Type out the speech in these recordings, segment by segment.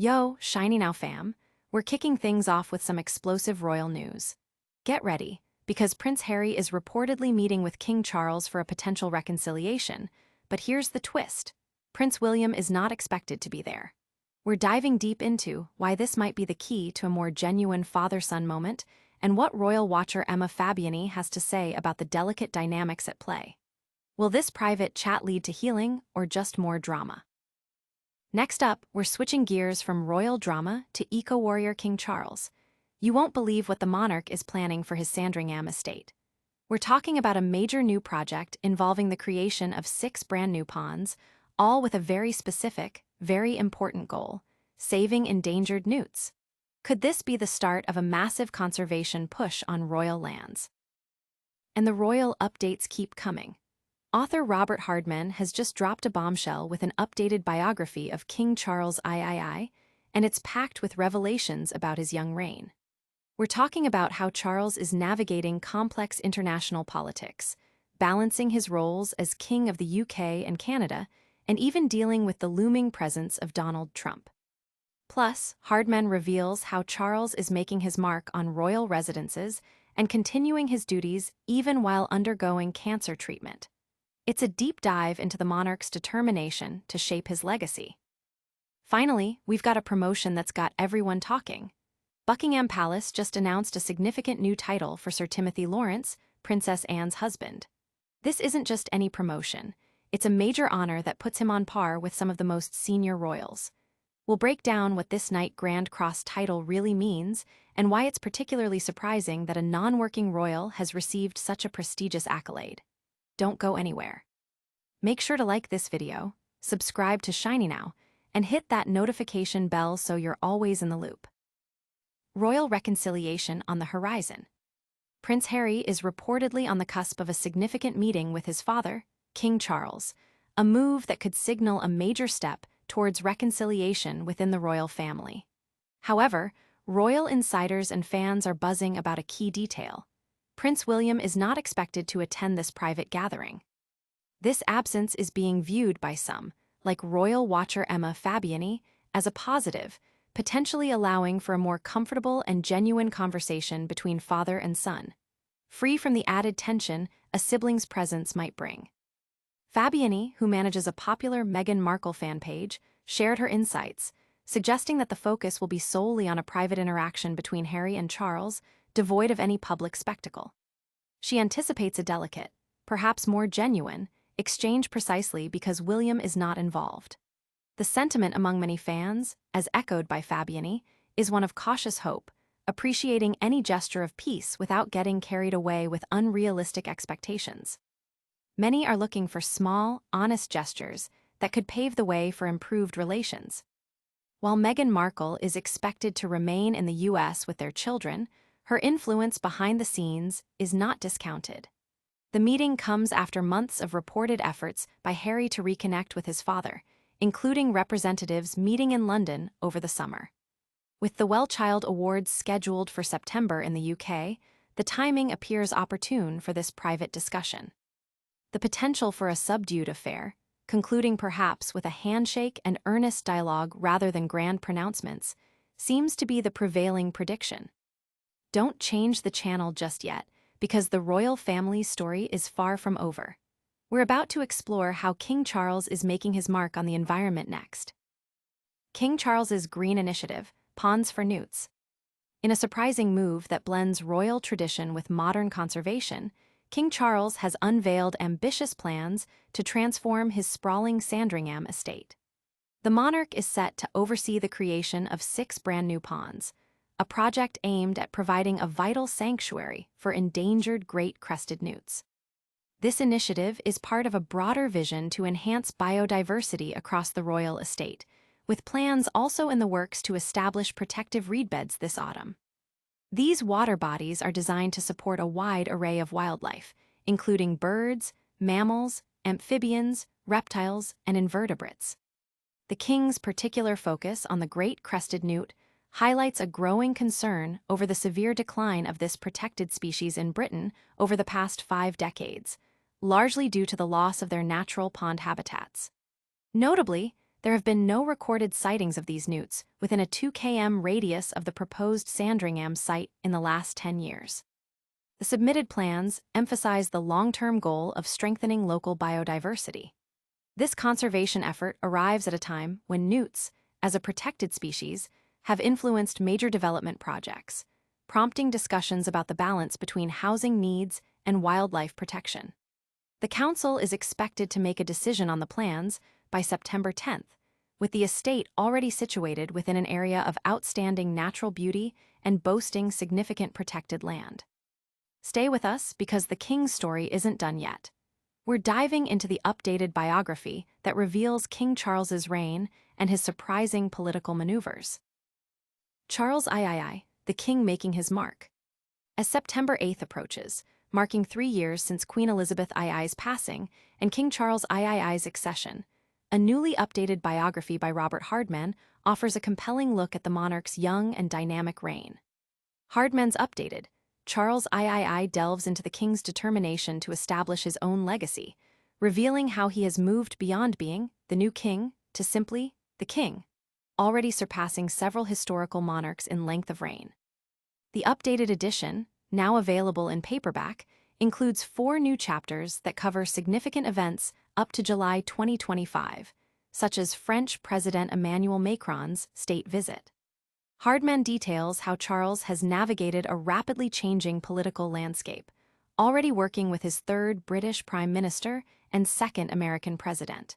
Yo, Shiny Now fam, we're kicking things off with some explosive royal news. Get ready, because Prince Harry is reportedly meeting with King Charles for a potential reconciliation, but here's the twist. Prince William is not expected to be there. We're diving deep into why this might be the key to a more genuine father-son moment and what royal watcher Emma Fabiani has to say about the delicate dynamics at play. Will this private chat lead to healing or just more drama? Next up, we're switching gears from royal drama to eco-warrior King Charles. You won't believe what the monarch is planning for his Sandringham estate. We're talking about a major new project involving the creation of 6 brand new ponds, all with a very specific, very important goal: saving endangered newts. Could this be the start of a massive conservation push on royal lands? And the royal updates keep coming. Author Robert Hardman has just dropped a bombshell with an updated biography of King Charles III, and it's packed with revelations about his young reign. We're talking about how Charles is navigating complex international politics, balancing his roles as King of the UK and Canada, and even dealing with the looming presence of Donald Trump. Plus, Hardman reveals how Charles is making his mark on royal residences and continuing his duties even while undergoing cancer treatment. It's a deep dive into the monarch's determination to shape his legacy. Finally, we've got a promotion that's got everyone talking. Buckingham Palace just announced a significant new title for Sir Timothy Laurence, Princess Anne's husband. This isn't just any promotion. It's a major honor that puts him on par with some of the most senior royals. We'll break down what this Knight Grand Cross title really means and why it's particularly surprising that a non-working royal has received such a prestigious accolade. Don't go anywhere. Make sure to like this video, subscribe to Shiny Now, and hit that notification bell so you're always in the loop. Royal reconciliation on the horizon. Prince Harry is reportedly on the cusp of a significant meeting with his father, King Charles, a move that could signal a major step towards reconciliation within the royal family. However, royal insiders and fans are buzzing about a key detail. Prince William is not expected to attend this private gathering. This absence is being viewed by some, like royal watcher Emma Fabiani, as a positive, potentially allowing for a more comfortable and genuine conversation between father and son, free from the added tension a sibling's presence might bring. Fabiani, who manages a popular Meghan Markle fan page, shared her insights, suggesting that the focus will be solely on a private interaction between Harry and Charles, devoid of any public spectacle. She anticipates a delicate, perhaps more genuine, exchange precisely because William is not involved. The sentiment among many fans, as echoed by Fabiani, is one of cautious hope, appreciating any gesture of peace without getting carried away with unrealistic expectations. Many are looking for small, honest gestures that could pave the way for improved relations. While Meghan Markle is expected to remain in the US with their children, her influence behind the scenes is not discounted. The meeting comes after months of reported efforts by Harry to reconnect with his father, including representatives meeting in London over the summer. With the Well-Child Awards scheduled for September in the UK, the timing appears opportune for this private discussion. The potential for a subdued affair, concluding perhaps with a handshake and earnest dialogue rather than grand pronouncements, seems to be the prevailing prediction. Don't change the channel just yet, because the royal family's story is far from over. We're about to explore how King Charles is making his mark on the environment next. King Charles's Green Initiative, Ponds for Newts. In a surprising move that blends royal tradition with modern conservation, King Charles has unveiled ambitious plans to transform his sprawling Sandringham estate. The monarch is set to oversee the creation of 6 brand new ponds, a project aimed at providing a vital sanctuary for endangered great crested newts. This initiative is part of a broader vision to enhance biodiversity across the royal estate, with plans also in the works to establish protective reedbeds this autumn. These water bodies are designed to support a wide array of wildlife, including birds, mammals, amphibians, reptiles, and invertebrates. The king's particular focus on the great crested newt highlights a growing concern over the severe decline of this protected species in Britain over the past 5 decades, largely due to the loss of their natural pond habitats. Notably, there have been no recorded sightings of these newts within a 2 km radius of the proposed Sandringham site in the last 10 years. The submitted plans emphasize the long-term goal of strengthening local biodiversity. This conservation effort arrives at a time when newts, as a protected species, have influenced major development projects, prompting discussions about the balance between housing needs and wildlife protection. The Council is expected to make a decision on the plans by September 10th, with the estate already situated within an area of outstanding natural beauty and boasting significant protected land. Stay with us because the King's story isn't done yet. We're diving into the updated biography that reveals King Charles's reign and his surprising political maneuvers. Charles III, the King making his mark. As September 8th approaches, marking 3 years since Queen Elizabeth II's passing and King Charles II's accession, a newly updated biography by Robert Hardman offers a compelling look at the monarch's young and dynamic reign. Hardman's updated, Charles III delves into the king's determination to establish his own legacy, revealing how he has moved beyond being the new king to simply the king, already surpassing several historical monarchs in length of reign. The updated edition, now available in paperback, includes 4 new chapters that cover significant events up to July 2025, such as French President Emmanuel Macron's state visit. Hardman details how Charles has navigated a rapidly changing political landscape, already working with his 3rd British Prime Minister and 2nd American President.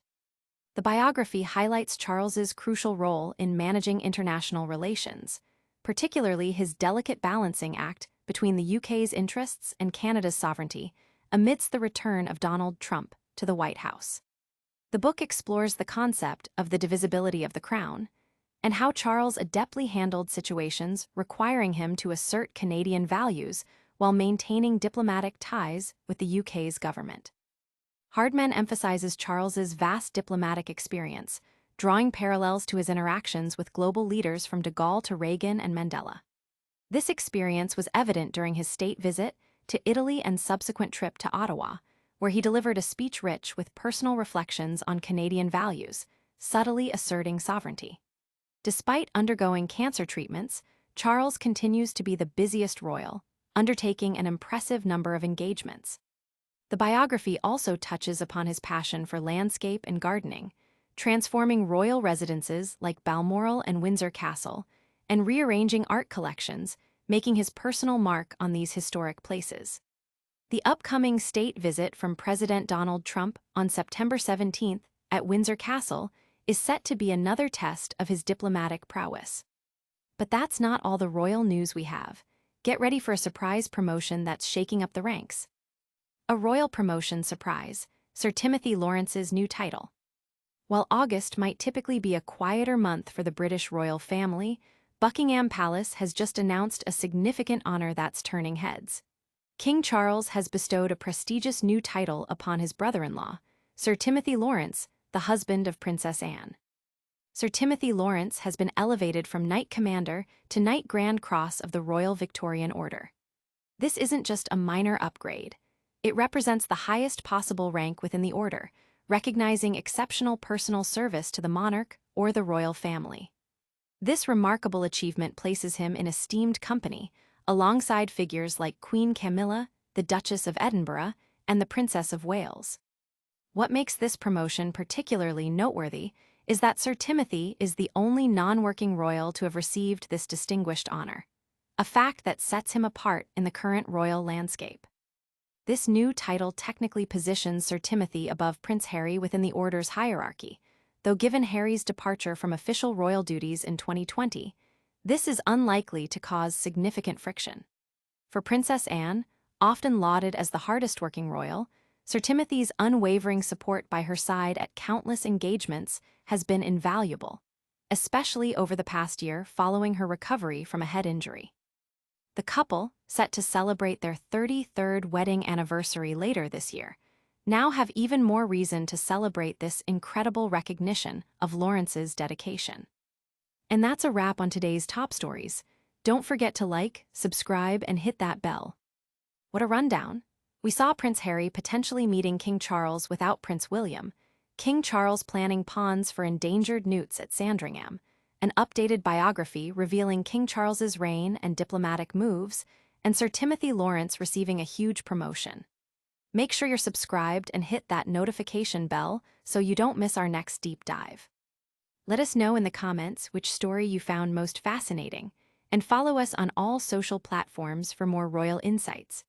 The biography highlights Charles's crucial role in managing international relations, particularly his delicate balancing act between the UK's interests and Canada's sovereignty amidst the return of Donald Trump to the White House. The book explores the concept of the divisibility of the crown and how Charles adeptly handled situations requiring him to assert Canadian values while maintaining diplomatic ties with the UK's government. Hardman emphasizes Charles's vast diplomatic experience, drawing parallels to his interactions with global leaders from de Gaulle to Reagan and Mandela. This experience was evident during his state visit to Italy and subsequent trip to Ottawa, where he delivered a speech rich with personal reflections on Canadian values, subtly asserting sovereignty. Despite undergoing cancer treatments, Charles continues to be the busiest royal, undertaking an impressive number of engagements. The biography also touches upon his passion for landscape and gardening, transforming royal residences like Balmoral and Windsor Castle, and rearranging art collections, making his personal mark on these historic places. The upcoming state visit from President Donald Trump on September 17th at Windsor Castle is set to be another test of his diplomatic prowess. But that's not all the royal news we have. Get ready for a surprise promotion that's shaking up the ranks. A royal promotion surprise, Sir Timothy Lawrence's new title. While August might typically be a quieter month for the British royal family, Buckingham Palace has just announced a significant honor that's turning heads. King Charles has bestowed a prestigious new title upon his brother-in-law, Sir Timothy Laurence, the husband of Princess Anne. Sir Timothy Laurence has been elevated from Knight Commander to Knight Grand Cross of the Royal Victorian Order. This isn't just a minor upgrade. It represents the highest possible rank within the order, recognizing exceptional personal service to the monarch or the royal family. This remarkable achievement places him in esteemed company, alongside figures like Queen Camilla, the Duchess of Edinburgh, and the Princess of Wales. What makes this promotion particularly noteworthy is that Sir Timothy is the only non-working royal to have received this distinguished honor, a fact that sets him apart in the current royal landscape. This new title technically positions Sir Timothy above Prince Harry within the order's hierarchy, though given Harry's departure from official royal duties in 2020, this is unlikely to cause significant friction. For Princess Anne, often lauded as the hardest-working royal, Sir Timothy's unwavering support by her side at countless engagements has been invaluable, especially over the past year following her recovery from a head injury. The couple, set to celebrate their 33rd wedding anniversary later this year, now have even more reason to celebrate this incredible recognition of Lawrence's dedication. And that's a wrap on today's top stories. Don't forget to like, subscribe, and hit that bell. What a rundown! We saw Prince Harry potentially meeting King Charles without Prince William, King Charles planning ponds for endangered newts at Sandringham, an updated biography revealing King Charles's reign and diplomatic moves, and Sir Timothy Laurence receiving a huge promotion. Make sure you're subscribed and hit that notification bell so you don't miss our next deep dive. Let us know in the comments which story you found most fascinating, and follow us on all social platforms for more royal insights.